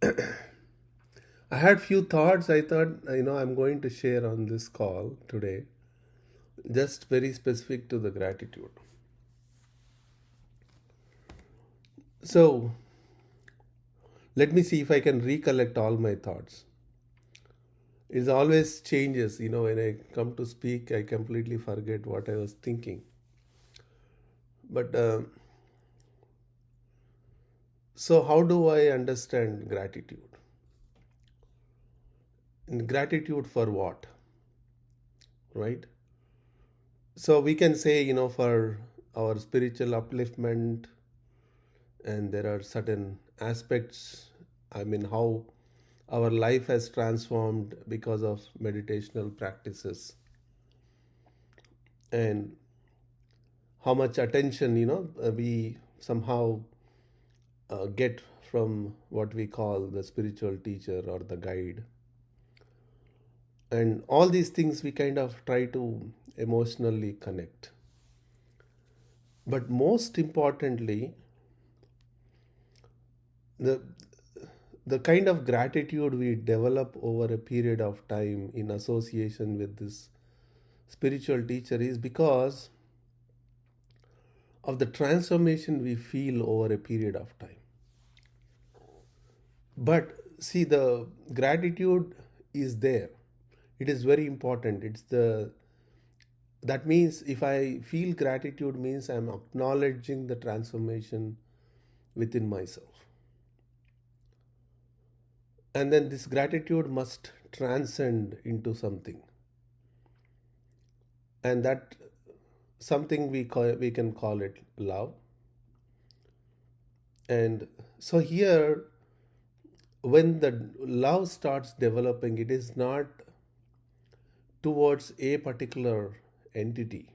I had few thoughts. I thought, I'm going to share on this call today, just very specific to the gratitude. So, let me see if I can recollect all my thoughts. It always changes, when I come to speak, I completely forget what I was thinking. But so, how do I understand gratitude? And gratitude for what, right? So, we can say, for our spiritual upliftment, and there are certain aspects, how our life has transformed because of meditational practices, and how much attention we somehow get from what we call the spiritual teacher or the guide, and all these things we kind of try to emotionally connect. But most importantly, the the kind of gratitude we develop over a period of time in association with this spiritual teacher is because of the transformation we feel over a period of time. But see, the gratitude is there. It is very important. It's the that means if I feel gratitude means I'm acknowledging the transformation within myself. And then this gratitude must transcend into something. And that something we can call it love. And so here, when the love starts developing, it is not towards a particular entity.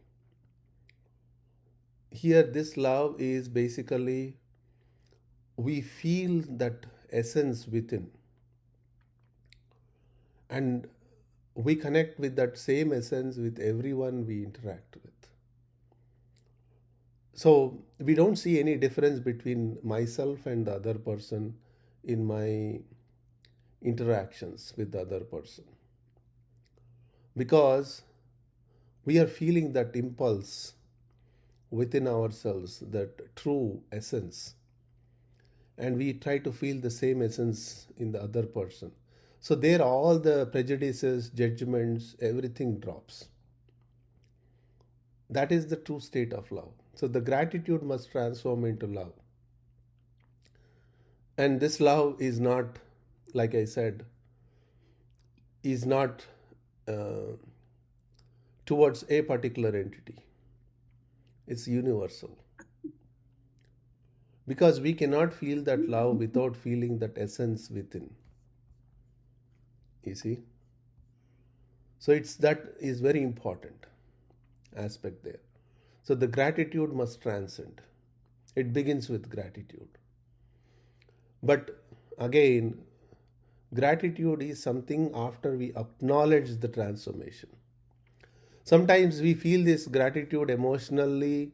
Here, this love is basically we feel that essence within, and we connect with that same essence with everyone we interact with. So we don't see any difference between myself and the other person in my interactions with the other person, because we are feeling that impulse within ourselves, that true essence, and we try to feel the same essence in the other person. So there all the prejudices, judgments, everything drops. That is the true state of love. So the gratitude must transform into love. And this love is not, like I said, is not uh, towards a particular entity. It's universal. Because we cannot feel that love without feeling that essence within. You see? So it's that is very important aspect there. So the gratitude must transcend. It begins with gratitude. But again, gratitude is something after we acknowledge the transformation. Sometimes we feel this gratitude emotionally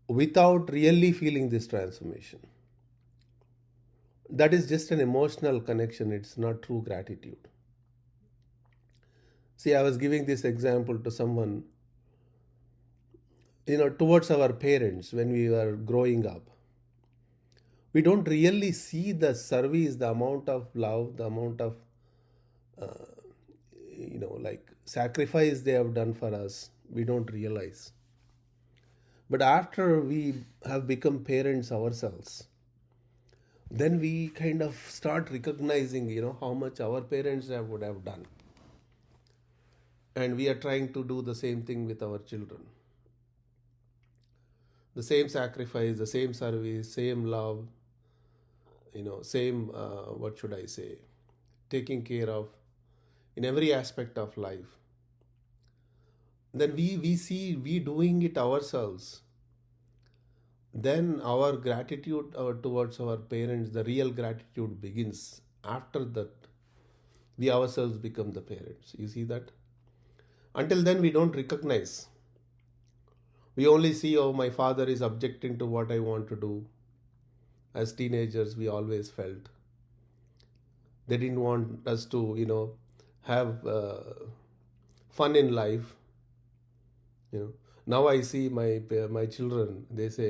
without really feeling this transformation. That is just an emotional connection, it's not true gratitude. See, I was giving this example to someone, towards our parents when we were growing up. We don't really see the service, the amount of love, the amount of, uh, like sacrifice they have done for us. We don't realize. But after we have become parents ourselves, then we kind of start recognizing, how much our parents would have done. And we are trying to do the same thing with our children. The same sacrifice, the same service, same love, same, what should I say, taking care of in every aspect of life. Then we see we doing it ourselves. Then our gratitude towards our parents, the real gratitude begins after that we ourselves become the parents. You see that? Until then, we don't recognize. We only see, oh, my father is objecting to what I want to do. As teenagers, we always felt. They didn't want us to, have fun in life. You know, now I see my children. They say,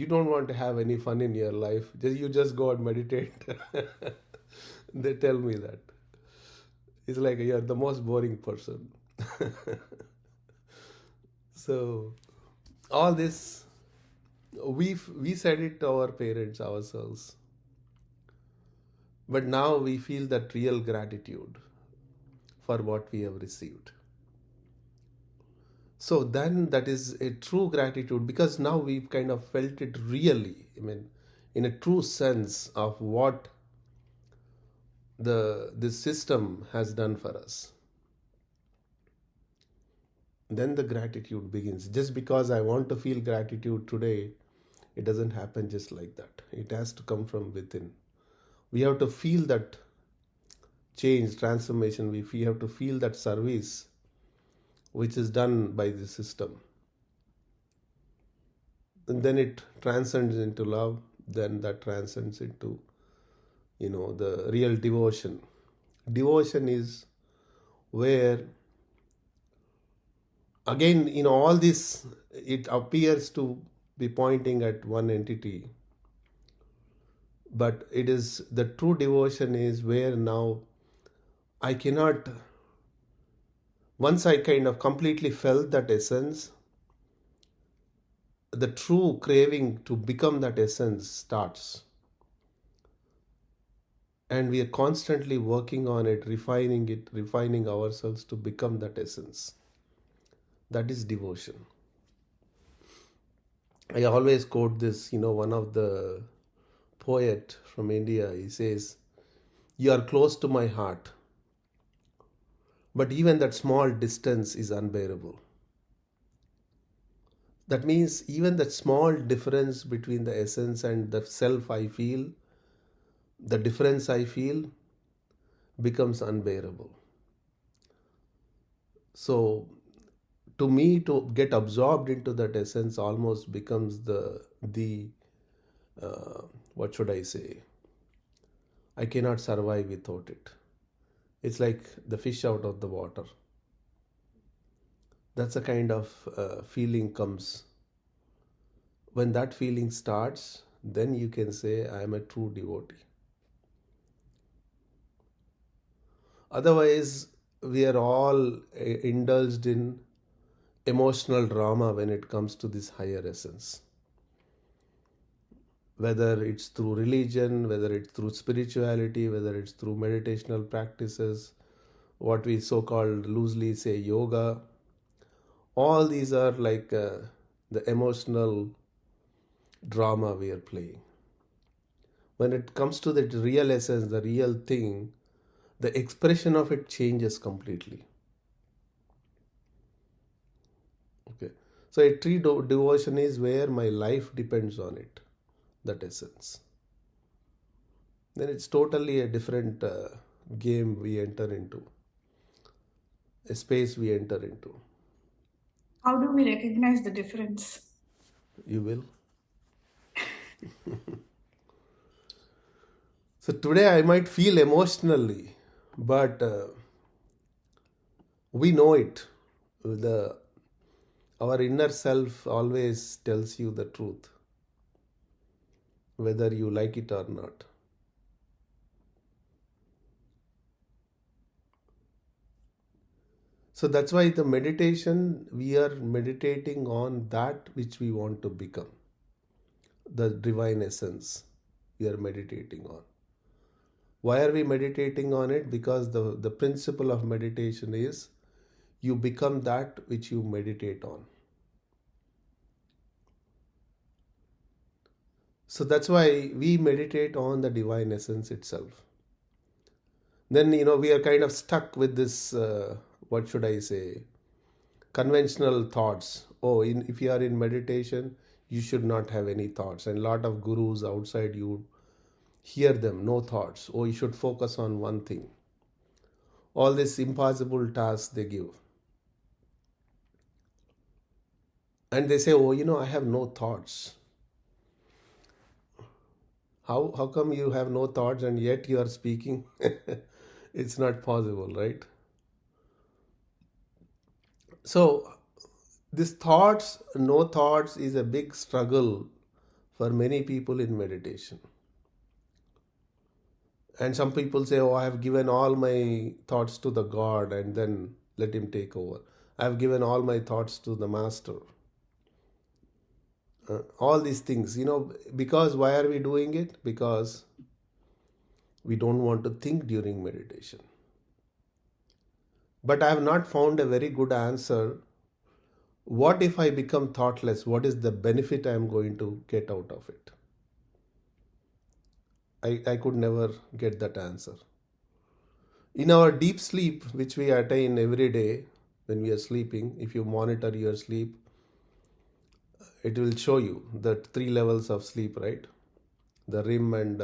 "You don't want to have any fun in your life. You just go and meditate." They tell me that. It's like you're the most boring person. So all this, we said it to our parents ourselves, but now we feel that real gratitude for what we have received. So then that is a true gratitude, because now we've kind of felt it really, I mean, in a true sense of what this system has done for us. Then the gratitude begins. Just because I want to feel gratitude today, it doesn't happen just like that. It has to come from within. We have to feel that change, transformation. We have to feel that service which is done by the system. And then it transcends into love. Then that transcends into, the real devotion. Devotion is where, again, all this, it appears to be pointing at one entity, but it is the true devotion is where now I cannot, once I kind of completely felt that essence, the true craving to become that essence starts. And we are constantly working on it, refining ourselves to become that essence. That is devotion. I always quote this, one of the poet from India, he says, "You are close to my heart, but even that small distance is unbearable." That means even that small difference between the essence and the self I feel, the difference I feel becomes unbearable. So to me, to get absorbed into that essence almost becomes the what should I say? I cannot survive without it. It's like the fish out of the water. That's a kind of feeling comes. When that feeling starts, then you can say I am a true devotee. Otherwise, we are all indulged in emotional drama when it comes to this higher essence. Whether it's through religion, whether it's through spirituality, whether it's through meditational practices, what we so called loosely say yoga, all these are like the emotional drama we are playing. When it comes to the real essence, the real thing, the expression of it changes completely. Okay. So a true devotion is where my life depends on it, that essence. Then it's totally a different game we enter into, a space we enter into. How do we recognize the difference? You will. So today I might feel emotionally, but we know it. The Our inner self always tells you the truth, whether you like it or not. So that's why the meditation, we are meditating on that which we want to become, the divine essence we are meditating on. Why are we meditating on it? Because the principle of meditation is you become that which you meditate on. So that's why we meditate on the divine essence itself. Then, we are kind of stuck with this, what should I say, conventional thoughts. Oh, if you are in meditation, you should not have any thoughts. And a lot of gurus outside, you hear them, no thoughts. Oh, you should focus on one thing. All these impossible tasks they give. And they say, oh, I have no thoughts. How come you have no thoughts and yet you are speaking? It's not possible, right? So this thoughts, no thoughts is a big struggle for many people in meditation. And some people say, oh, I have given all my thoughts to the God and then let him take over. I have given all my thoughts to the master. All these things, because why are we doing it? Because we don't want to think during meditation. But I have not found a very good answer. What if I become thoughtless? What is the benefit I am going to get out of it? I could never get that answer. In our deep sleep, which we attain every day when we are sleeping, if you monitor your sleep, it will show you the three levels of sleep, right? The REM and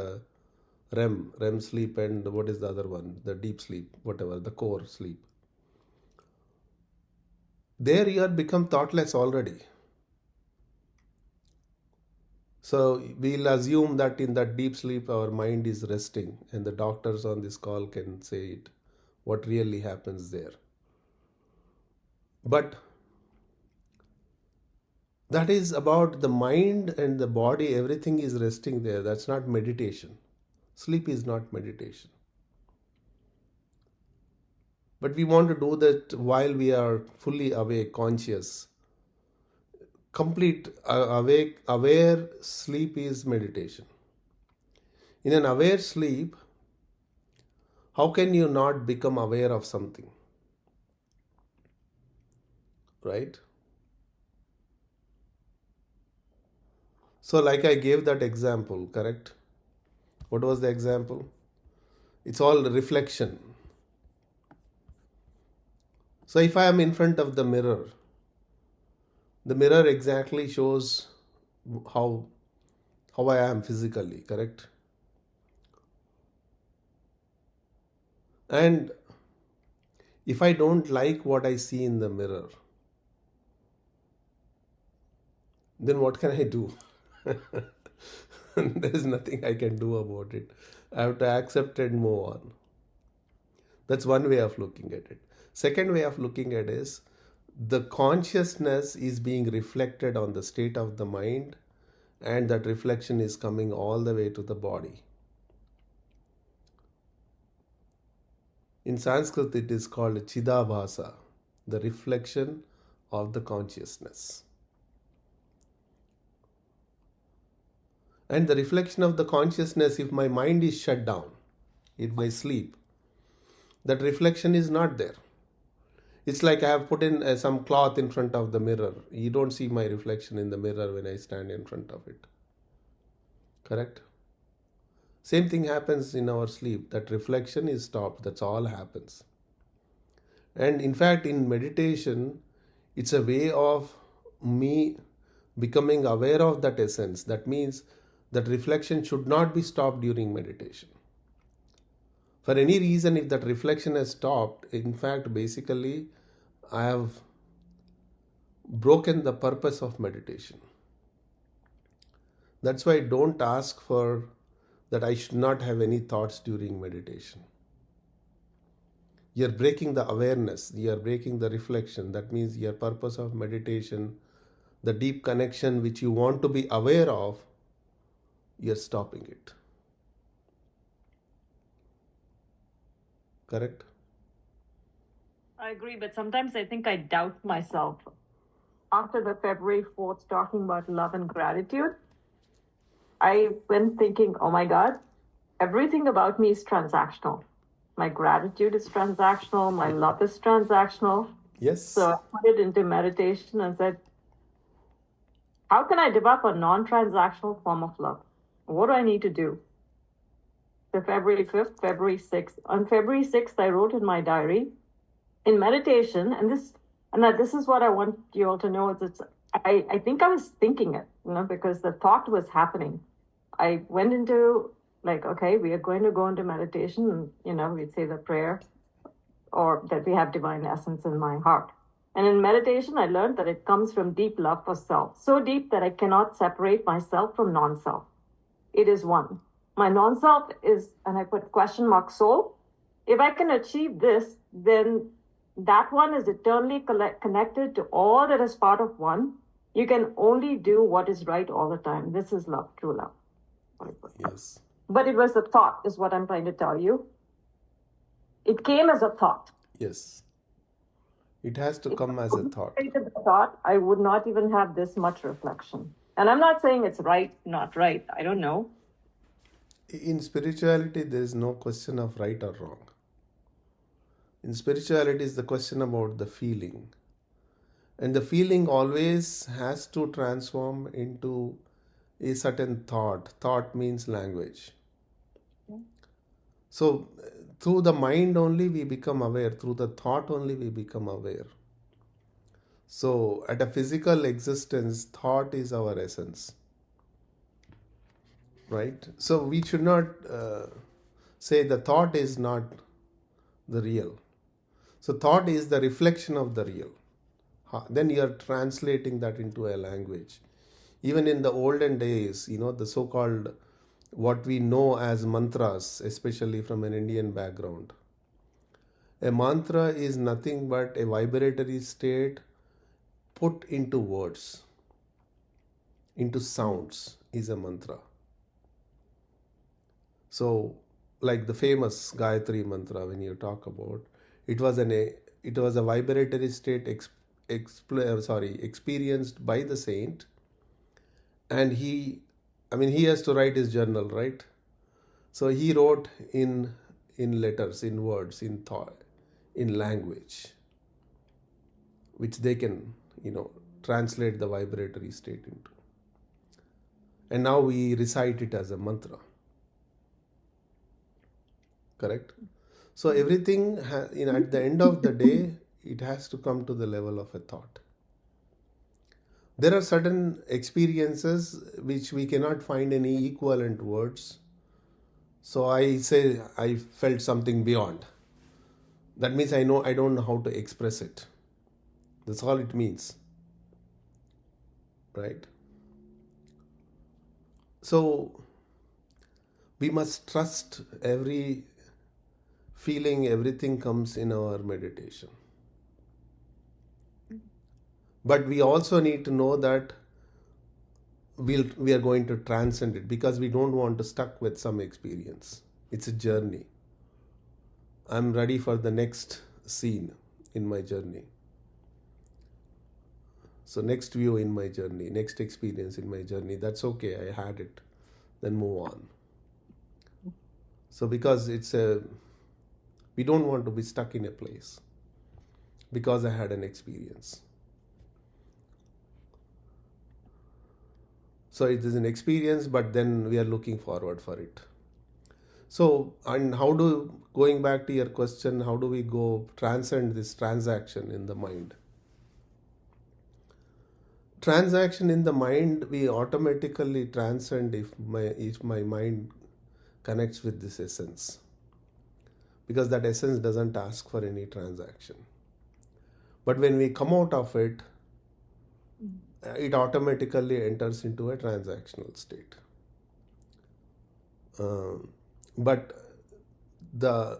REM sleep, and what is the other one? The deep sleep, whatever, the core sleep. There you are become thoughtless already. So we'll assume that in that deep sleep our mind is resting, and the doctors on this call can say it, what really happens there. But that is about the mind and the body, everything is resting there. That's not meditation. Sleep is not meditation. But we want to do that while we are fully awake, conscious. Complete awake, aware sleep is meditation. In an aware sleep, how can you not become aware of something? Right? So, like I gave that example, correct? What was the example? It's all reflection. So, if I am in front of the mirror exactly shows how I am physically, correct? And if I don't like what I see in the mirror, then what can I do? There is nothing I can do about it. I have to accept and move on. That's one way of looking at it. Second way of looking at it is the consciousness is being reflected on the state of the mind, and that reflection is coming all the way to the body. In Sanskrit, it is called Chidabhasa, the reflection of the consciousness. And the reflection of the consciousness, if my mind is shut down in my sleep, that reflection is not there. It's like I have put in some cloth in front of the mirror. You don't see my reflection in the mirror when I stand in front of it. Correct? Same thing happens in our sleep. That reflection is stopped. That's all happens. And in fact, in meditation, it's a way of me becoming aware of that essence. That means that reflection should not be stopped during meditation. For any reason, if that reflection has stopped, in fact, basically, I have broken the purpose of meditation. That's why don't ask for that I should not have any thoughts during meditation. You're breaking the awareness, you're breaking the reflection. That means your purpose of meditation, the deep connection which you want to be aware of, you're stopping it. Correct? I agree, but sometimes I think I doubt myself. After the February 4th talking about love and gratitude, I went thinking, oh my God, everything about me is transactional. My gratitude is transactional, my love is transactional. Yes. So I put it into meditation and said, how can I develop a non-transactional form of love? What do I need to do? So February 5th, February 6th. On February 6th, I wrote in my diary, in meditation, and this is what I want you all to know, is I think I was thinking it, because the thought was happening. I went into okay, we are going to go into meditation, and, we'd say the prayer, or that we have divine essence in my heart. And in meditation, I learned that it comes from deep love for self, so deep that I cannot separate myself from non-self. It is one. My non-self is, and I put question mark soul. If I can achieve this, then that one is eternally connected to all that is part of one. You can only do what is right all the time. This is love, true love. Yes. But it was a thought, is what I'm trying to tell you. It came as a thought. Yes. It has to come as a thought. I would not even have this much reflection. And I'm not saying it's right, not right. I don't know. In spirituality, there is no question of right or wrong. In spirituality, is the question about the feeling. And the feeling always has to transform into a certain thought. Thought means language. So, through the mind only we become aware, through the thought only we become aware. So, at a physical existence, thought is our essence. Right? So, we should not say the thought is not the real. So, thought is the reflection of the real. Then you are translating that into a language. Even in the olden days, the so-called what we know as mantras, especially from an Indian background. A mantra is nothing but a vibratory state put into words, into sounds is a mantra. So, like the famous Gayatri mantra, when you talk about, it was a vibratory state experienced by the saint, and he has to write his journal, right? So he wrote in letters, in words, in thought, in language, which they can translate the vibratory state into, and now we recite it as a mantra. Correct? So everything at the end of the day, it has to come to the level of a thought. There are certain experiences which we cannot find any equivalent words. So I say I felt something beyond. That means I don't know how to express it. That's all it means. Right? So we must trust every feeling, everything comes in our meditation. But we also need to know that we are going to transcend it, because we don't want to stuck with some experience. It's a journey. I'm ready for the next scene in my journey. So next view in my journey, next experience in my journey, that's okay, I had it. Then move on. So because we don't want to be stuck in a place because I had an experience. So it is an experience, but then we are looking forward for it. So, and going back to your question, how do we go transcend this transaction in the mind? Transaction in the mind, we automatically transcend if my mind connects with this essence. Because that essence doesn't ask for any transaction. But when we come out of it, it automatically enters into a transactional state. But the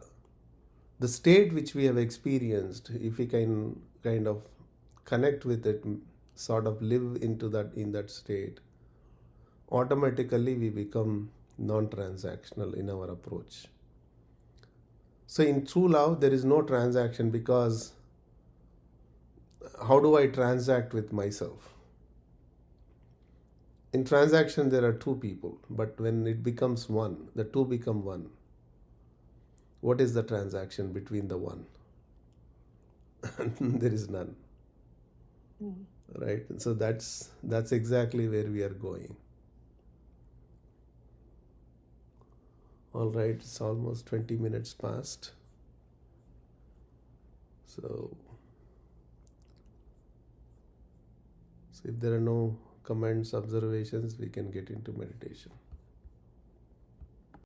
state which we have experienced, if we can kind of connect with it, sort of live in that state, automatically we become non-transactional in our approach. So in true love, there is no transaction, because how do I transact with myself? In transaction, there are two people, but when it becomes one, the two become one. What is the transaction between the one? There is none. Right? And so that's exactly where we are going. All right, it's almost 20 minutes past. So if there are no comments, observations, we can get into meditation.